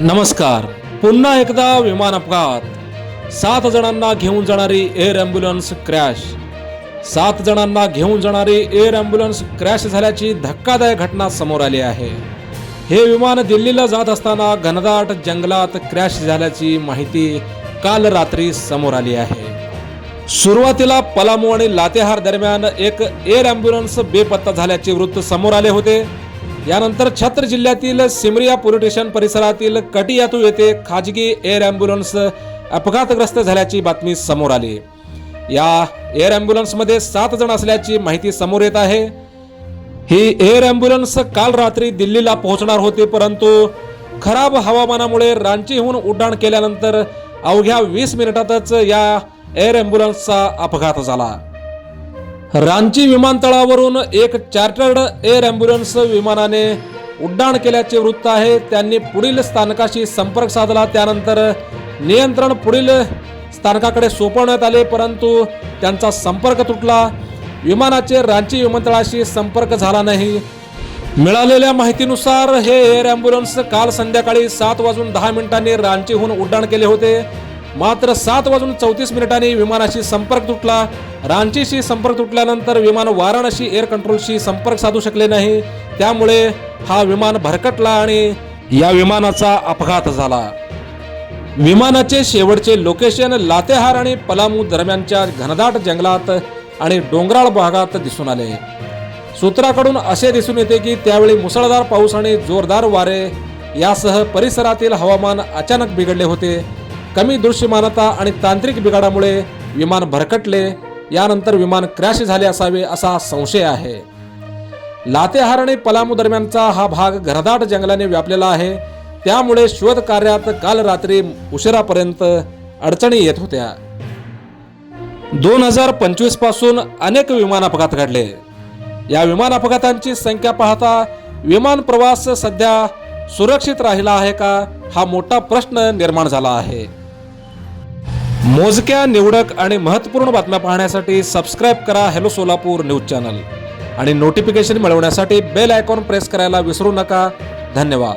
नमस्कार. पुन्हा एकदा विमान अपघात. 7 जणांना घेऊन जाणारी एअर ॲम्ब्युलन्स क्रॅश. 7 जणांना घेऊन जाणारी एअर ॲम्ब्युलन्स क्रॅश झाल्याची धक्कादायक घटना समोर आली आहे. हे विमान दिल्लीला जात असताना घनदाट जंगलात क्रॅश झाल्याची माहिती काल रात्री समोर आली आहे. सुरुवातीला पलामू आणि लातेहार दरम्यान एक एअर ॲम्ब्युलन्स बेपत्ता झाल्याचे वृत्त समोर आले होते. यानंतर छत्र जिल्ह्यातील सिमरिया पोलीस स्टेशन परिसरातील कटियातू येथे खाजगी एअर ॲम्ब्युलन्स अपघातग्रस्त झाल्याची बातमी समोर आली. या एअर ॲम्ब्युलन्समध्ये 7 जण असल्याची माहिती समोर येत आहे. ही एअर ॲम्ब्युलन्स काल रात्री दिल्लीला पोहोचणार होती, परंतु खराब हवामानामुळे रांचीहून उड्डाण केल्यानंतर अवघ्या 20 मिनिटातच या एअर ॲम्ब्युलन्सचा अपघात झाला. रांची विमानतळावरून एक चार्टर्ड एअर ॲम्ब्युलन्स विमानाने उड्डाण केल्याचे वृत्त आहे. त्यांनी पुढील स्थानकाशी संपर्क साधला. त्यानंतर नियंत्रण पुढील स्थानकाकडे सोपवण्यात आले, परंतु त्यांचा संपर्क तुटला. विमानाचे रांची विमानतळाशी संपर्क झाला नाही. मिळालेल्या माहितीनुसार हे एअर ॲम्ब्युलन्स काल संध्याकाळी 7:10 रांचीहून उड्डाण केले होते. मात्र 7:34 विमानाशी संपर्क तुटला. रांचीशी संपर्क तुटल्यानंतर विमान वाराणसी एअर कंट्रोलशी संपर्क साधू शकले नाही. त्यामुळे हा विमान भरकटला आणि या विमानाचा अपघात झाला. विमानाचे शेवटचे लोकेशन लातेहार आणि पलामू दरम्यानच्या घनदाट जंगलात आणि डोंगराळ भागात दिसून आले. सूत्राकडून असे दिसून येते की त्यावेळी मुसळधार पाऊस आणि जोरदार वारे यासह परिसरातील हवामान अचानक बिघडले होते. कमी दृश्यमानता आणि तांत्रिक बिघाडामुळे विमान भरकटले. यानंतर विमान क्रॅश झाले असावे असा संशय आहे. लातेहार आणि पलामू दरम्यानचा हा भाग घनदाट जंगलाने व्यापलेला आहे. त्यामुळे शोध कार्यात काल रात्री उशिरापर्यंत अडचणी येत होत्या. 2025 पासून अनेक विमान अपघात घडले. या विमान अपघातांची संख्या पाहता विमान प्रवास सध्या सुरक्षित राहिला आहे का, हा मोठा प्रश्न निर्माण झाला आहे. मोजक्या, निवडक आणि महत्त्वपूर्ण बातम्या पाहण्यासाठी सबस्क्राईब करा हेलो सोलापूर न्यूज चॅनल आणि नोटिफिकेशन मिळवण्यासाठी बेल आयकॉन प्रेस करायला विसरू नका. धन्यवाद.